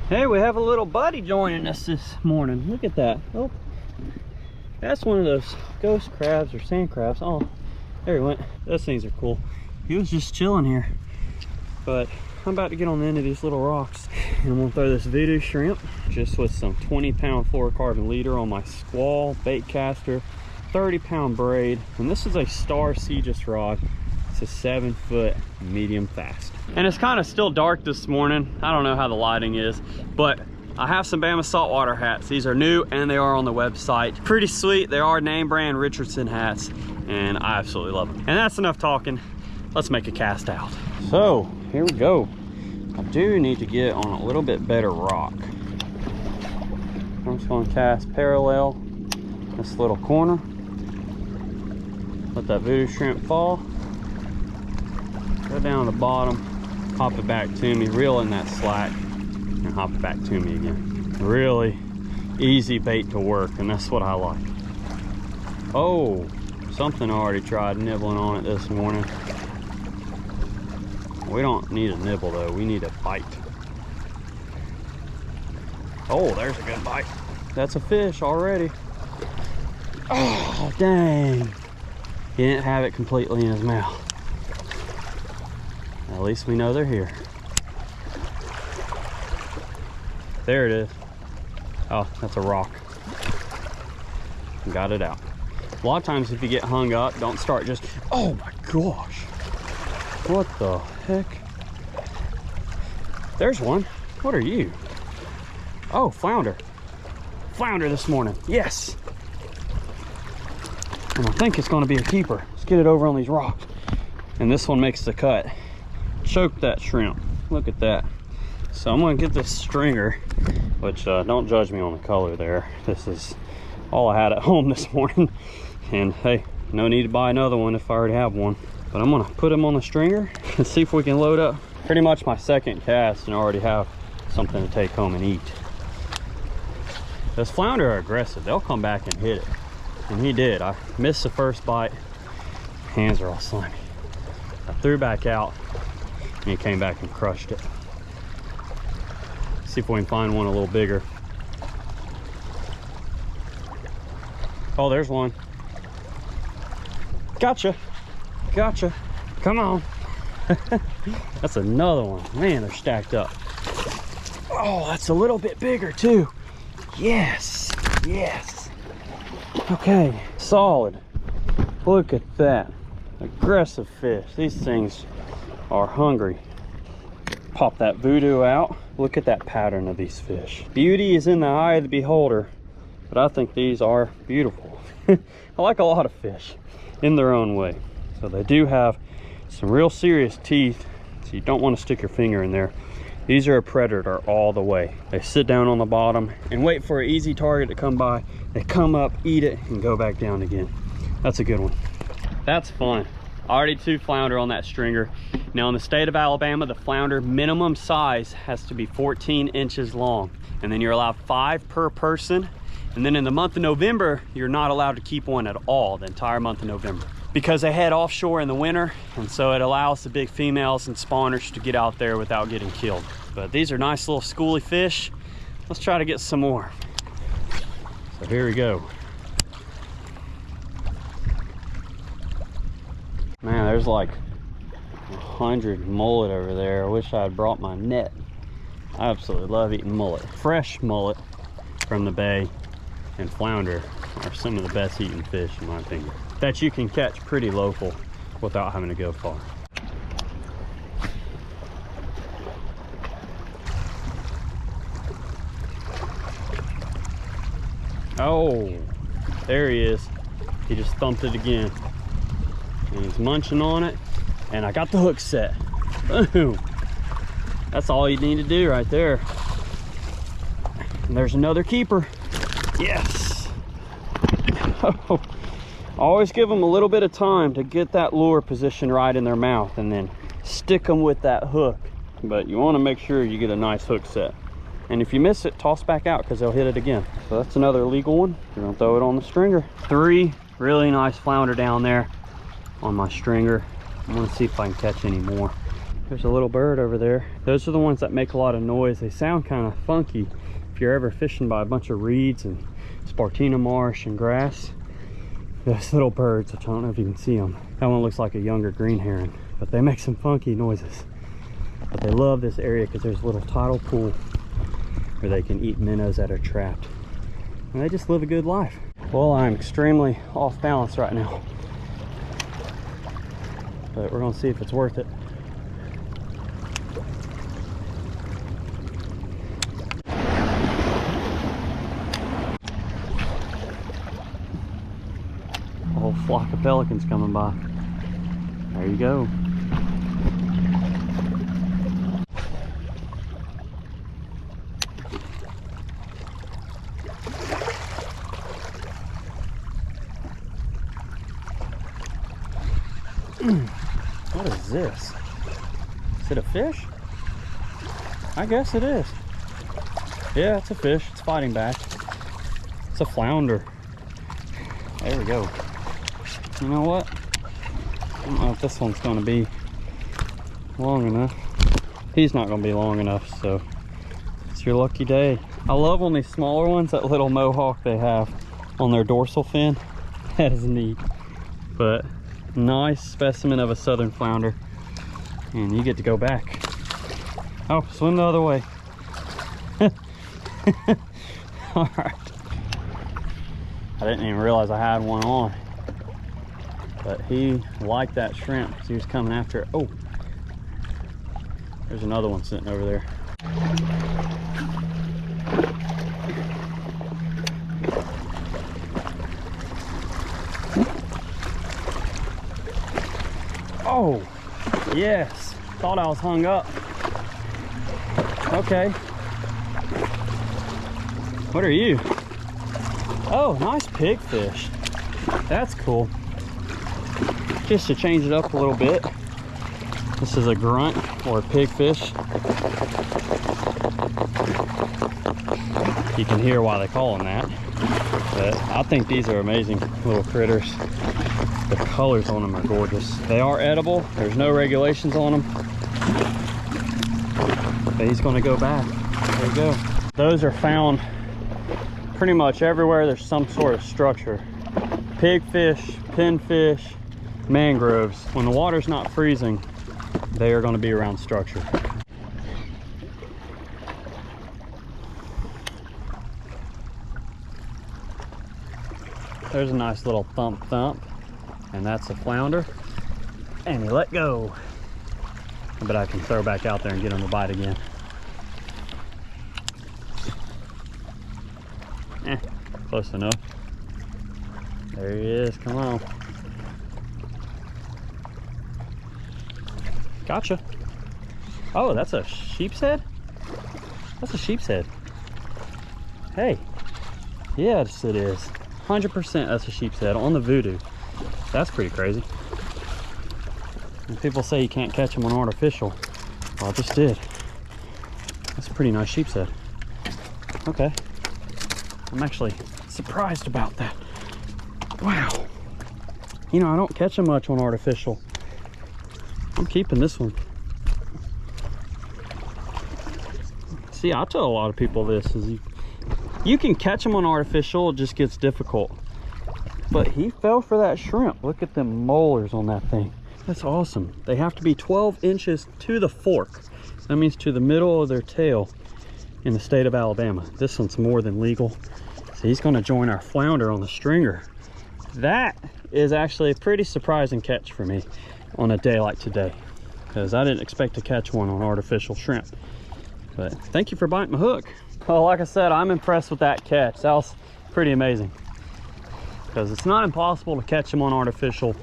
Hey, we have a little buddy joining us this morning. Look at that. Oh, that's one of those ghost crabs or sand crabs. Oh, there he went. Those things are cool. He was just chilling here, but I'm about to get on the end of these little rocks and I'm gonna throw this Vudu shrimp just with some 20-pound fluorocarbon leader on my Squall bait caster, 30-pound braid, and this is a Star Seagis rod. It's a 7-foot medium fast. And it's kind of still dark this morning. I don't know how the lighting is, but I have some Bama Saltwater hats. These are new and they are on the website. Pretty sweet. They are name brand Richardson hats and I absolutely love them. And that's enough talking. Let's make a cast out. So here we go. I do need to get on a little bit better rock. I'm just going to cast parallel this little corner. Let that Vudu shrimp fall. Go down to the bottom, hop it back to me, reel in that slack, and hop it back to me again. Really easy bait to work, and that's what I like. Oh, something I already tried nibbling on it this morning. We don't need a nibble though, we need a bite. Oh, there's a good bite. That's a fish already. Oh, dang. He didn't have it completely in his mouth. At least we know they're here. There it is. Oh, that's a rock. Got it out. A lot of times if you get hung up, don't start just, oh my gosh. What the heck? There's one. What are you? Oh, flounder. Flounder this morning. Yes. And I think it's gonna be a keeper. Let's get it over on these rocks. And this one makes the cut. Choke that shrimp. Look at that. So I'm gonna get this stringer, which don't judge me on the color there. This is all I had at home this morning. And hey, no need to buy another one if I already have one. But I'm gonna put him on the stringer and see if we can load up pretty much my second cast and already have something to take home and eat. Those flounder are aggressive. They'll come back and hit it. And he did. I missed the first bite. Hands are all slimy. I threw back out and he came back and crushed it. See if we can find one a little bigger. Oh, there's one. Gotcha. Gotcha. Come on. That's another one. Man, they're stacked up. Oh, that's a little bit bigger too. Yes. Yes. Okay, solid. Look at that. Aggressive fish. These things are hungry. Pop that Vudu out. Look at that pattern of these fish. Beauty is in the eye of the beholder, but I think these are beautiful. I like a lot of fish in their own way. So they do have some real serious teeth, so you don't want to stick your finger in there. These are a predator all the way. They sit down on the bottom and wait for an easy target to come by. They come up, eat it, and go back down again. That's a good one. That's fun. Already 2 flounder on that stringer. Now in the state of Alabama, the flounder minimum size has to be 14 inches long. And then you're allowed 5 per person. And then in the month of November, you're not allowed to keep one at all, the entire month of November. Because they head offshore in the winter, and so it allows the big females and spawners to get out there without getting killed. But these are nice little schooly fish. Let's try to get some more. So here we go. Man, there's like 100 mullet over there. I wish I had brought my net. I absolutely love eating mullet. Fresh mullet from the bay and flounder are some of the best eating fish in my opinion, that you can catch pretty local without having to go far. Oh, there he is. He just thumped it again. And he's munching on it. And I got the hook set. Boom. That's all you need to do right there. And there's another keeper. Yes. Oh. Always give them a little bit of time to get that lure position right in their mouth and then stick them with that hook. But you want to make sure you get a nice hook set. And if you miss it, toss back out because they'll hit it again. So that's another legal one. We're gonna throw it on the stringer. 3 really nice flounder down there on my stringer. I'm gonna see if I can catch any more. There's a little bird over there. Those are the ones that make a lot of noise. They sound kind of funky. If you're ever fishing by a bunch of reeds and Spartina marsh and grass, those little birds, which I don't know if you can see them. That one looks like a younger green heron, but they make some funky noises. But they love this area because there's a little tidal pool where they can eat minnows that are trapped. And they just live a good life. Well, I'm extremely off balance right now, but we're gonna see if it's worth it. A whole flock of pelicans coming by. There you go. What is this? Is it a fish? I guess it is. Yeah, it's a fish. It's fighting back. It's a flounder. There we go. You know what? I don't know if this one's going to be long enough. He's not going to be long enough, so it's your lucky day. I love on these smaller ones, that little mohawk they have on their dorsal fin. That is neat. But nice specimen of a southern flounder, and you get to go back. Oh, swim the other way. All right. I didn't even realize I had one on, but he liked that shrimp because he was coming after it. Oh, there's another one sitting over there. Oh, yes. Thought I was hung up. Okay. What are you? Oh, nice pigfish. That's cool. Just to change it up a little bit. This is a grunt or a pigfish. You can hear why they call them that. But I think these are amazing little critters. The colors on them are gorgeous. They are edible. There's no regulations on them. But he's going to go back. There you go. Those are found pretty much everywhere there's some sort of structure. Pigfish, pinfish, mangroves. When the water's not freezing, they are going to be around structure. There's a nice little thump thump. And that's a flounder, and he let go. But I can throw back out there and get him a bite again. Close enough. There he is, come on. Gotcha. Oh, that's a sheep's head? That's a sheep's head. Hey, yes it is. 100% that's a sheep's head on the Vudu. That's pretty crazy. And people say you can't catch them on artificial. Well, I just did. That's a pretty nice sheep's head. Okay. I'm actually surprised about that. Wow. You know, I don't catch them much on artificial. I'm keeping this one. See, I tell a lot of people this is you can catch them on artificial, it just gets difficult. But he fell for that shrimp. Look at them molars on that thing. That's awesome. They have to be 12 inches to the fork. That means to the middle of their tail in the state of Alabama. This one's more than legal. So he's gonna join our flounder on the stringer. That is actually a pretty surprising catch for me on a day like today, because I didn't expect to catch one on artificial shrimp. But thank you for biting my hook. Well, like I said, I'm impressed with that catch. That was pretty amazing. Because it's not impossible to catch them on artificial,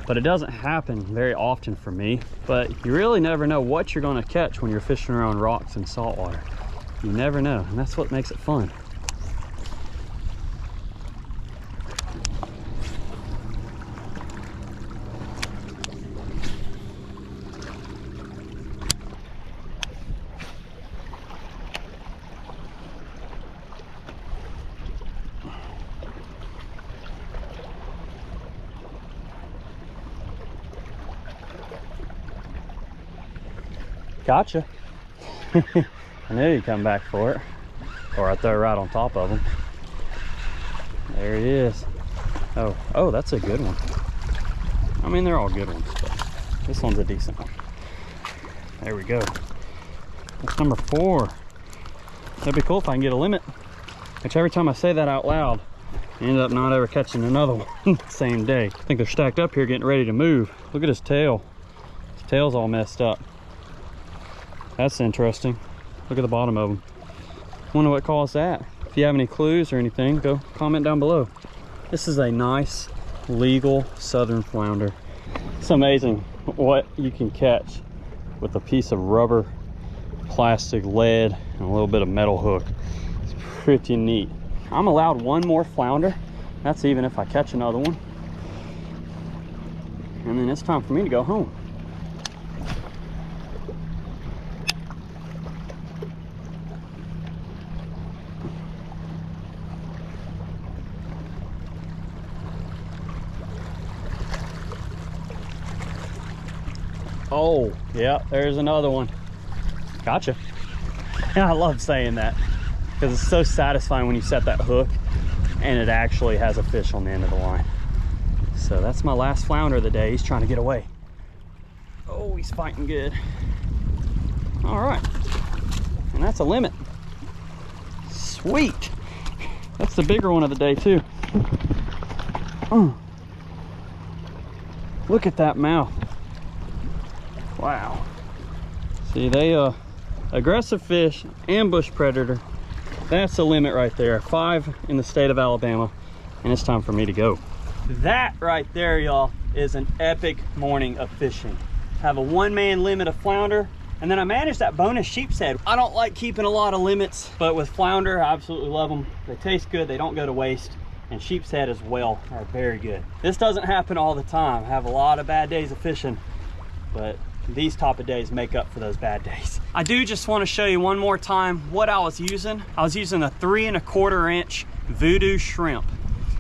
but it doesn't happen very often for me. But you really never know what you're going to catch when you're fishing around rocks and saltwater. You never know, and that's what makes it fun. Gotcha. I knew he'd come back for it. Or I throw it right on top of him. There he is. Oh, that's a good one. I mean, they're all good ones, but this one's a decent one. There we go. That's number 4. That'd be cool if I can get a limit. Which every time I say that out loud, I end up not ever catching another one the same day. I think they're stacked up here getting ready to move. Look at his tail. His tail's all messed up. That's interesting. Look at the bottom of them. Wonder what caused that. If you have any clues or anything, go comment down below. This is a nice, legal southern flounder. It's amazing what you can catch with a piece of rubber, plastic, lead, and a little bit of metal hook. It's pretty neat. I'm allowed one more flounder. That's even if I catch another one. And then it's time for me to go home. Oh, yeah, there's another one. Gotcha. Yeah, I love saying that because it's so satisfying when you set that hook and it actually has a fish on the end of the line. So that's my last flounder of the day. He's trying to get away. Oh, he's fighting good. All right, and that's a limit. Sweet. That's the bigger one of the day too. Look at that mouth. Wow. See, they aggressive fish, ambush predator. That's a limit right there. 5 in the state of Alabama, and it's time for me to go. That right there, y'all, is an epic morning of fishing. Have a one-man limit of flounder, and then I managed that bonus sheep's head. I don't like keeping a lot of limits, but with flounder, I absolutely love them. They taste good, they don't go to waste, and sheep's head as well are very good. This doesn't happen all the time. I have a lot of bad days of fishing, but these type of days make up for those bad days. I do just want to show you one more time what I was using. I was using a 3 1/4 inch Vudu shrimp.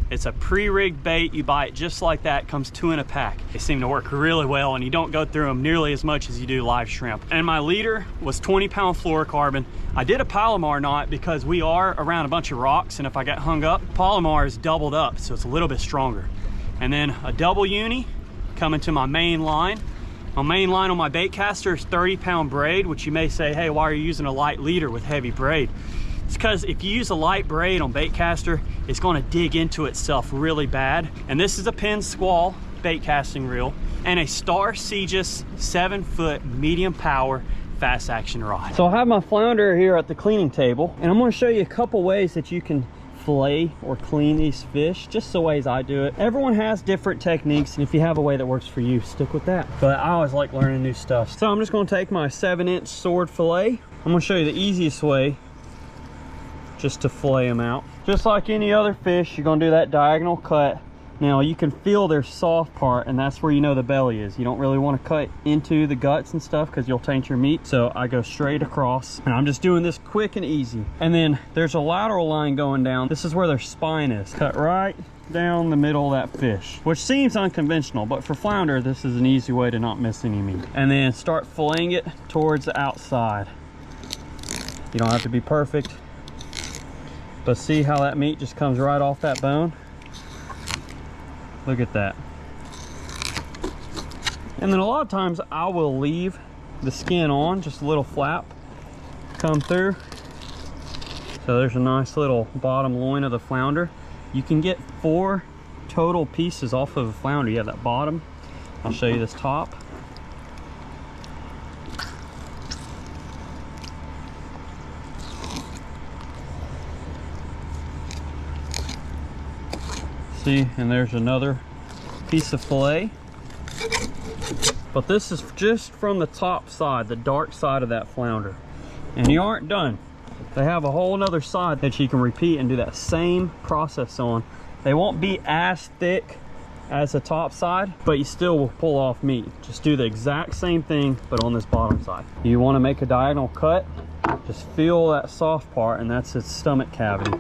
It's a pre-rigged bait. You buy it just like that. It comes 2 in a pack. They seem to work really well, and you don't go through them nearly as much as you do live shrimp. And my leader was 20-pound fluorocarbon. I did a Palomar knot because we are around a bunch of rocks, and if I got hung up, Palomar is doubled up, so it's a little bit stronger. And then a double uni coming to my main line. My main line on my bait caster is 30-pound braid, which you may say, hey, why are you using a light leader with heavy braid? It's because if you use a light braid on bait caster, it's going to dig into itself really bad. And this is a Penn Squall bait casting reel and a Star Seagis 7-foot medium power fast action rod. So I have my flounder here at the cleaning table, and I'm going to show you a couple ways that you can fillet or clean these fish, just the ways I do it. Everyone has different techniques, and if you have a way that works for you, stick with that. But I always like learning new stuff. So I'm just going to take my 7-inch sword fillet. I'm going to show you the easiest way just to fillet them out. Just like any other fish, you're going to do that diagonal cut. Now you can feel their soft part, and that's where you know the belly is. You don't really want to cut into the guts and stuff because you'll taint your meat. So I go straight across, and I'm just doing this quick and easy. And then there's a lateral line going down. This is where their spine is. Cut right down the middle of that fish, which seems unconventional, but for flounder, this is an easy way to not miss any meat. And then start filleting it towards the outside. You don't have to be perfect, but see how that meat just comes right off that bone? Look at that. And then a lot of times I will leave the skin on, just a little flap come through. So there's a nice little bottom loin of the flounder. You can get 4 total pieces off of a flounder. You have that bottom. I'll show you this top. See, and there's another piece of fillet. But this is just from the top side, the dark side of that flounder. And you aren't done. They have a whole nother side that you can repeat and do that same process on. They won't be as thick as the top side, but you still will pull off meat. Just do the exact same thing, but on this bottom side. You want to make a diagonal cut, just feel that soft part, and that's its stomach cavity.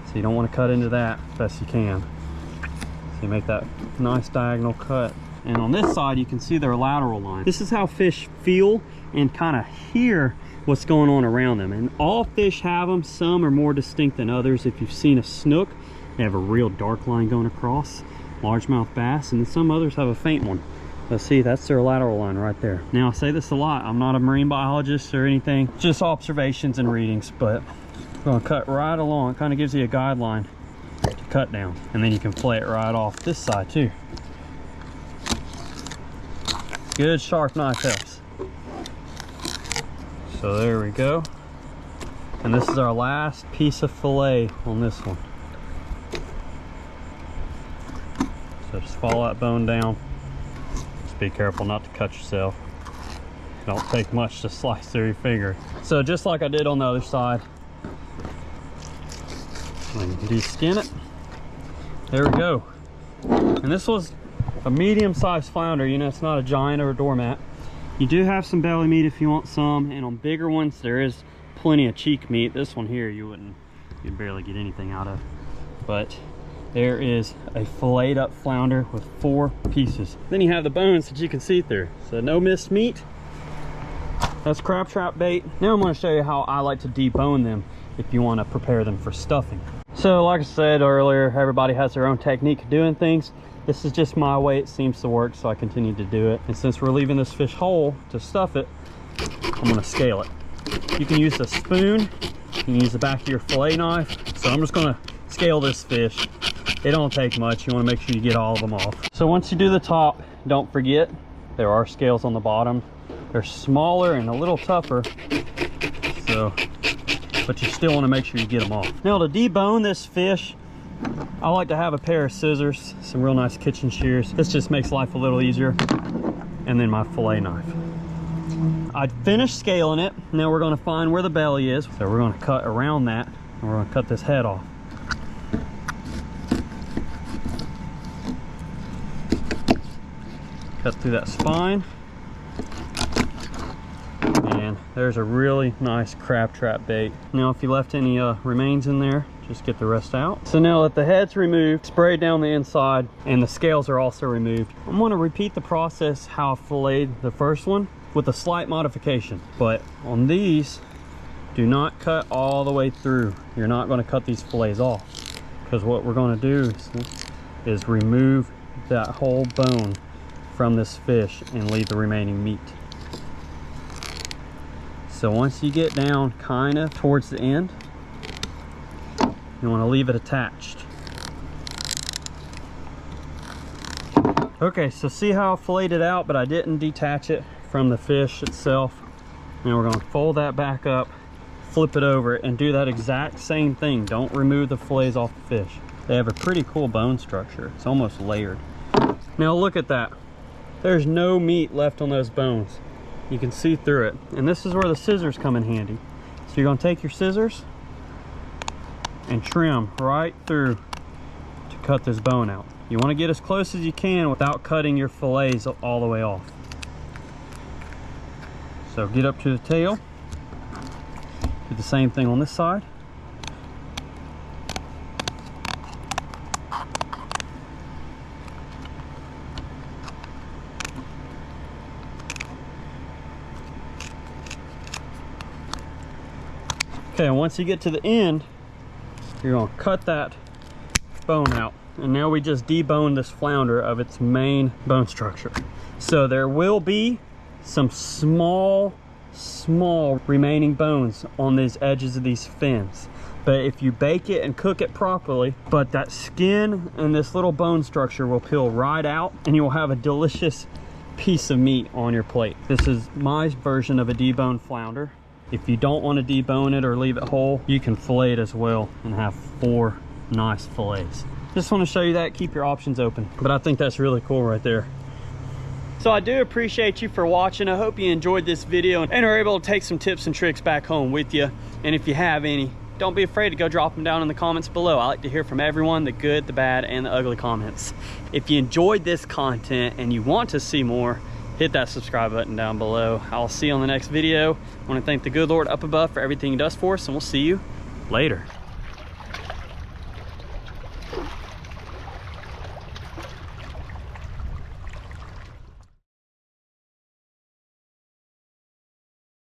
So you don't want to cut into that as best you can. So you make that nice diagonal cut. And on this side, you can see their lateral line. This is how fish feel and kind of hear what's going on around them. And all fish have them. Some are more distinct than others. If you've seen a snook, they have a real dark line going across. Largemouth bass, and then some others have a faint one. Let's see, that's their lateral line right there. Now, I say this a lot, I'm not a marine biologist or anything, just observations and readings, but I'm gonna cut right along. It kind of gives you a guideline to cut down, and then you can fillet it right off this side too. Good sharp knife helps. So there we go. And this is our last piece of fillet on this one. So just follow that bone down. Just be careful not to cut yourself. It don't take much to slice through your finger. So just like I did on the other side, and de-skin it. There we go. And this was a medium-sized flounder. You know, it's not a giant or a doormat. You do have some belly meat if you want some, and on bigger ones there is plenty of cheek meat. This one here you'd barely get anything out of. But there is a filleted up flounder with 4 pieces. Then you have the bones that you can see through. So no missed meat. That's crab trap bait. Now I'm going to show you how I like to debone them if you want to prepare them for stuffing. So like I said earlier, everybody has their own technique of doing things. This is just my way it seems to work, so I continue to do it. And since we're leaving this fish whole to stuff it, I'm going to scale it. You can use a spoon, you can use the back of your fillet knife. So I'm just going to scale this fish. It don't take much. You want to make sure you get all of them off. So once you do the top, don't forget there are scales on the bottom. They're smaller and a little tougher, so, but you still want to make sure you get them off. Now to debone this fish, I like to have a pair of scissors, some real nice kitchen shears. This just makes life a little easier. And then my fillet knife. I finished scaling it. Now we're going to find where the belly is. So we're going to cut around that, and we're going to cut this head off. Cut through that spine. And there's a really nice crab trap bait. Now if you left any remains in there, just get the rest out. So now that the head's removed, sprayed down the inside, and the scales are also removed, I'm going to repeat the process how I filleted the first one with a slight modification. But on these, do not cut all the way through. You're not going to cut these fillets off, because what we're going to do is remove that whole bone from this fish and leave the remaining meat. So once you get down kind of towards the end, you want to leave it attached. Okay, so see how I filleted it out, but I didn't detach it from the fish itself. Now we're going to fold that back up, flip it over, and do that exact same thing. Don't remove the fillets off the fish. They have a pretty cool bone structure. It's almost layered. Now look at that. There's no meat left on those bones. You can see through it. And this is where the scissors come in handy. So you're going to take your scissors and trim right through to cut this bone out. You want to get as close as you can without cutting your fillets all the way off. So get up to the tail. Do the same thing on this side. Okay, and once you get to the end, you're going to cut that bone out. And now we just deboned this flounder of its main bone structure. So there will be some small remaining bones on these edges of these fins. But if you bake it and cook it properly, but that skin and this little bone structure will peel right out, and you'll have a delicious piece of meat on your plate. This is my version of a deboned flounder. If you don't want to debone it or leave it whole, you can fillet it as well and have 4 nice fillets. Just want to show you that, keep your options open. But I think that's really cool right there. So I do appreciate you for watching. I hope you enjoyed this video and are able to take some tips and tricks back home with you. And if you have any, don't be afraid to go drop them down in the comments below. I like to hear from everyone, the good, the bad, and the ugly comments. If you enjoyed this content and you want to see more, hit that subscribe button down below. I'll see you on the next video. I want to thank the good Lord up above for everything he does for us, and we'll see you later.